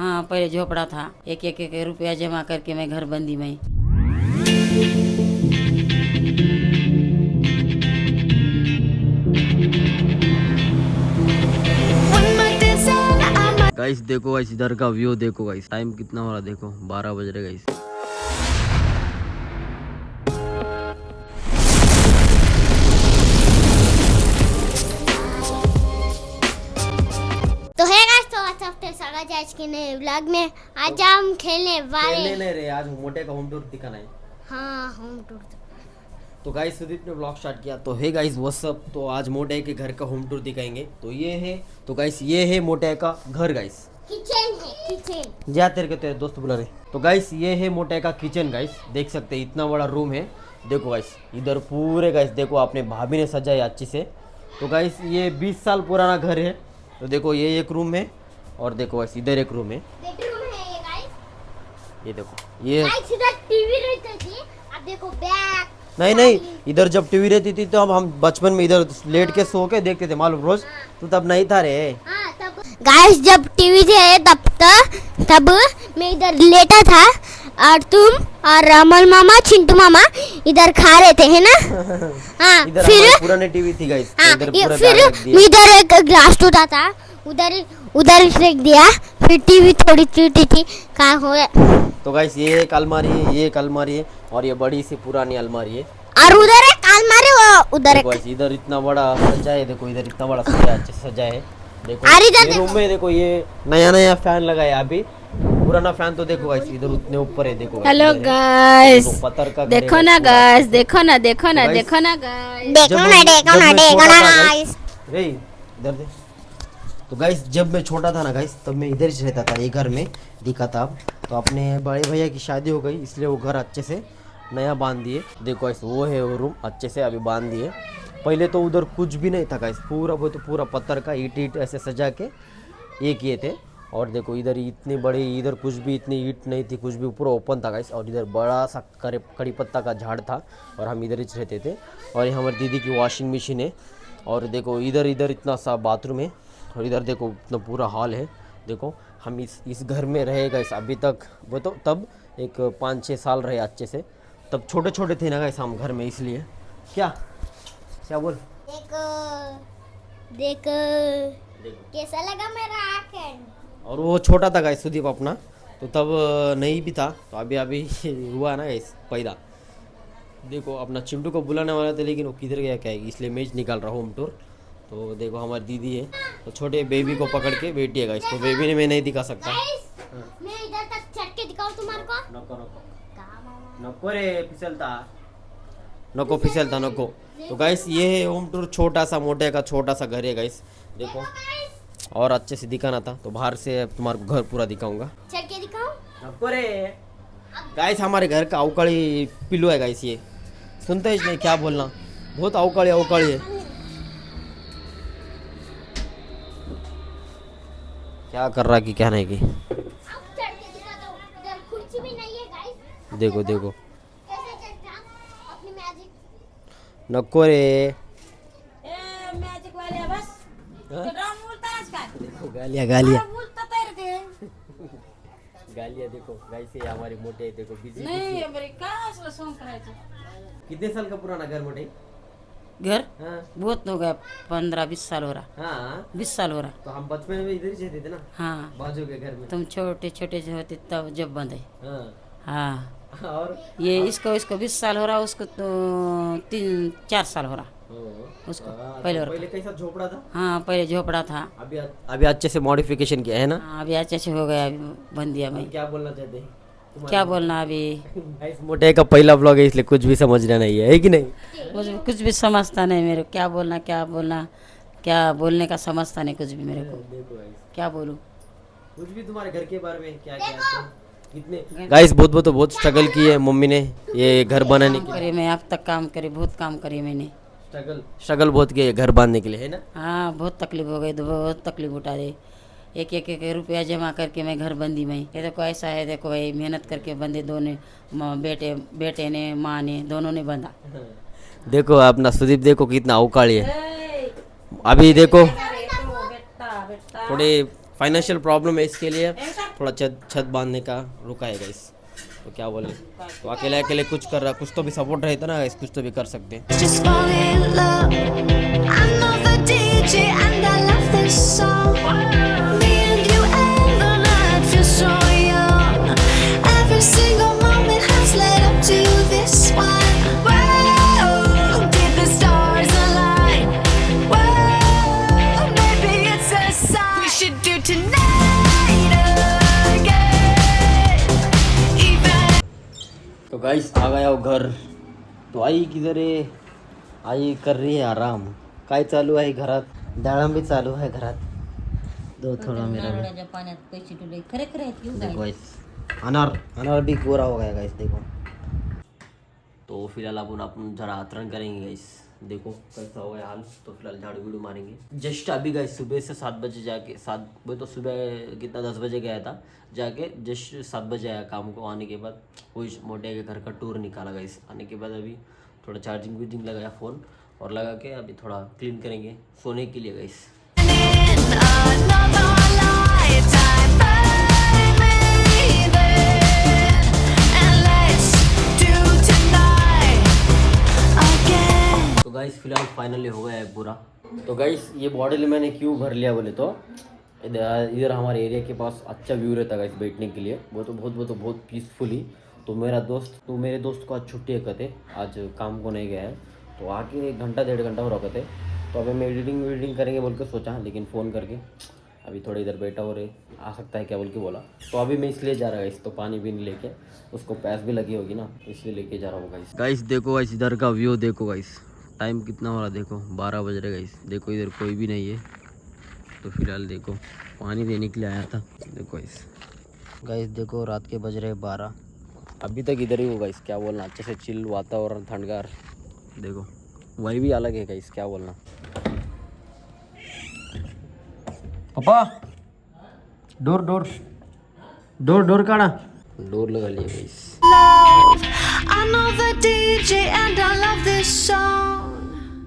हाँ पहले झोपड़ा था, एक एक एक रुपया जमा करके मैं घर बंदी में। गाइस देखो गाइस, इधर का व्यू देखो गाइस, टाइम कितना हो रहा देखो, 12 बज रहे गाइस। तो है गाइस, तो अच्छा स्वागत है आज के नए व्लॉग में। आज हम खेलने नहीं रे, आज मोटे का होम टूर दिखाना है। हाँ, होम टूर। तो गाइस सुदीप ने ब्लॉग स्टार्ट किया, तो हे गाइस व्हाट्सअप। तो आज मोटे के घर का होम टूर दिखाएंगे। तो ये है, तो गाइस ये है मोटे का घर गाइस, किचन है, किचन। जा तेरे दोस्त बुला रहे। तो गाइस ये है मोटे का किचन गाइस, देख सकते हैं इतना बड़ा रूम है। देखो गाइस इधर पूरे गाइस देखो, अपने भाभी ने सजाया अच्छी से। तो गाइस ये 20 साल पुराना घर है। तो देखो ये एक रूम है, और देखो गाइस इधर एक रूम है, बेडरूम है ये गाइस। ये देखो ये गाइस इधर टीवी रहती थी, अब देखो बैग। नहीं, इधर जब टीवी रहती थी तो हम बचपन में इधर लेट के सो के देखते थे मालूम रोज। तू तब नहीं था रे। हाँ तब गाइस जब टीवी थे तब मैं इधर लेटा था, और तुम और अमल मामा चिंटू मामा इधर खा रहे थे, है ना? हाँ इधर फिर पुराने टीवी थी गाइस। हाँ, इधर ये पूरा फिर बैग रख दिया। इधर एक ग्लास टूटा था, उधर फेंक दिया। फिर टीवी थोड़ी टूटी थी, कहाँ हो गया। तो गाइस ये एक अलमारी है, ये एक अलमारी है, और ये बड़ी सी पुरानी अलमारी है। और उधर एक अलमारी, उधर एक। गाइस इधर इतना बड़ा सजा है, देखो इधर इतना बड़ा सजा अच्छे से सजा है। देखो और इधर ये रूम में देखो, ये नया फैन लगाया अभी। पुराना फैन तो देखो गाइस इधर उतने ऊपर है। देखो हेलो गाइस, देखो पत्थर का घर देखो है ना पूरा। गाइस, देखो ना देखो ना तो देखो ना गाइस। देखो ना गाइस। रे इधर दे। तो गाइस जब मैं छोटा था ना गाइस, तब मैं इधर ही रहता था, ये घर में दिखा था। तो अपने बड़े भैया की शादी हो गई, इसलिए वो घर अच्छे से नया बांध दिए। देखो गाइस वो है वो रूम, अच्छे से अभी बांध दिए। पहले तो उधर कुछ भी नहीं था गाइस, पूरा वो तो पूरा पत्थर का ईट ऐसे सजा के ये किए थे। और देखो इधर इतनी बड़ी, इधर कुछ भी इतनी ईट नहीं थी, कुछ भी पूरा ओपन था गाइस। और इधर बड़ा सा कड़ी पत्ता का झाड़ था, और हम इधर ही रहते थे। और ये हमारी दीदी की वॉशिंग मशीन है। और देखो इधर इतना सा बाथरूम है, और इधर देखो इतना पूरा हॉल है। देखो हम इस घर में रहे गाइस अभी तक, वो तो तब एक 5-6 साल रहे अच्छे से। तब छोटे छोटे थे ना गाइस हम घर में, इसलिए क्या बोल। देखो कैसा लगा मेरा आंखें। और वो छोटा था गाइस सुदीप अपना, तो तब नहीं भी था। तो अभी हुआ ना गाइस पैदा। देखो अपना चिंटू को बुलाने वाला था, लेकिन वो किधर गया क्या है, इसलिए मैं निकाल रहा हूँ होम टूर। तो देखो हमारी दीदी है, तो छोटे बेबी को पकड़ के बैठी है गाइस। तो बेबी ने मैं नहीं दिखा सकता। मैं इधर तक चढ़ के दिखाऊं तुम्हारे को? नको रे, फिसलता नको। तो गाइस ये है होम टूर, छोटा सा मोटे का छोटा सा घर है गाइस। देखो और अच्छे से दिखाना था, तो बाहर से तुम्हारे को घर पूरा दिखाऊंगा। चढ़ के दिखाऊं? नको रे गाइस, हमारे घर का अवकाड़ी पिल्लू है गाइस। ये सुनते ही नहीं, क्या बोलना, बहुत अवकाड़ी है। क्या कर रहा कि क्या नहीं की। अब चढ़ के दिखा दो, इधर कुर्सी भी नहीं है गाइस। देखो कैसे चढ़ता अपनी मैजिक। नको रे। मैजिक वाले बस देखो गालियाँ देखो गाइस, ये हमारी मोटे देखो बिजी। नहीं अमेरिका असला सॉन्ग करायचं। कितने साल का पुराना घर मोटे? घर हाँ बहुत हो गया, 15-20 साल हो रहा, हाँ। 20 साल हो रहा। तो हम बचपन में इधर ही रहते थे ना, हाँ बाजू के घर में। तुम छोटे छोटे जो होते तब जब बंधे। हाँ हाँ और ये इसको 20 साल हो रहा, उसको तो 3-4 साल हो रहा उसको। पहले कैसा झोपड़ा था? हाँ पहले झोपड़ा था, अभी अच्छे से मॉडिफिकेशन किया है ना। हाँ अभी अच्छे से हो गया, अभी बन दिया मैं। क्या बोलना चाहते हैं? क्या बोलना अभी, गाइस मोटे का पहला व्लॉग है, इसलिए कुछ भी समझना नहीं है कि नहीं? कुछ भी समझता नहीं मेरे को, क्या क्या बोलने का समझता नहीं कुछ भी मेरे को। देखो गाइस, क्या बोलूँ, कुछ भी तुम्हारे घर के बारे में क्या कितने गाइस बहुत स्ट्रगल की है मम्मी ने ये घर बनाने के करी मैं, अब तक काम करी, बहुत काम करी मैंने। स्ट्रगल बहुत किया है घर बांधने के लिए, है ना? हाँ बहुत तकलीफ हो गई, तो बहुत तकलीफ उठा रही। एक रुपया जमा करके मैं घर बंदी में। ये देखो ऐसा है, देखो भाई मेहनत करके बंदे, दोनों बेटे ने माँ ने दोनों ने बंधा। देखो अपना सुदीप देखो कितना अवकाड़ी है। अभी देखो थोड़ी फाइनेंशियल प्रॉब्लम है, इसके लिए थोड़ा छत बांधने का रुका है गाइस। तो क्या बोले, तो अकेले अकेले कुछ कर रहा, कुछ तो भी सपोर्ट रहता ना गाइस, कुछ तो भी कर सकते हैं। Just fall in love. I'm not the DJ and I love this song. Me and you and the night feel so young. Every single moment has led up to this one. Whoa, did the stars align? Whoa, maybe it's a sign. We should do tonight again. Even तो guys आ गया वो घर। तो आई किधर आहे, आई कर रही है आराम। काय चालू आहे घरात, डाळम भी चालू है घरात। दो थोड़ा मेरा भी। नारळाच्या पाण्यात पैसे ठेवले खरे खरे आहेत घेऊन देखो गाइस, अनार भी गोरा हो गया गाइस, देखो। तो फिलहाल अपन जरा आतरण करेंगे गाइस, देखो कैसा हो गया हाल। तो फिलहाल झाड़ू वीड़ू मारेंगे। जस्ट अभी गाइस सुबह से 7 बजे जाके, 7 बजे तो सुबह कितना 10 बजे गया था, जाके जस्ट 7 बजे आया काम को। आने के बाद वही मोटे के घर का टूर निकाला गाइस। आने के बाद अभी थोड़ा चार्जिंग वीजिंग लगाया फ़ोन और लगा के अभी थोड़ा क्लीन करेंगे सोने के लिए guys. in another lifetime, baby. And let's do tonight again. तो गाइस फिलहाल फाइनली हो गया है पूरा। तो गाइस ये बॉटल मैंने क्यों भर लिया बोले तो इधर हमारे एरिया के पास अच्छा व्यू रहता है गाइस बैठने के लिए, वो तो बहुत पीसफुली। तो मेरे दोस्त को आज छुट्टी है कहते, आज काम को नहीं गया है, तो आके 1 घंटा 1.5 घंटा हो रहा कहते। तो अभी मैं एडिटिंग करेंगे बोल के सोचा, लेकिन फ़ोन करके अभी थोड़ा इधर बैठा हो रहे, आ सकता है क्या बोल के बोला। तो अभी मैं इसलिए जा रहा है गाइस, तो पानी भी नहीं लेके, उसको प्यास भी लगी होगी ना, इसलिए लेके जा रहा हूँ गाइस। गाइस देखो गाइस इधर का व्यू देखो गाइस, टाइम कितना हो रहा देखो, 12 बज रहे गाइस। देखो इधर कोई भी नहीं है। तो फिलहाल देखो पानी देने के लिए आया था, देखो गाइस देखो रात के बज रहे 12, अभी तक इधर ही हो गाइस। क्या बोलना, अच्छे से चिल वातावरण, ठंडगार, देखो वही भी अलग है गाइस, क्या बोलना। पापा डोर काढ़ा, डोर लगा लिए guys. I know the DJ and I love this song.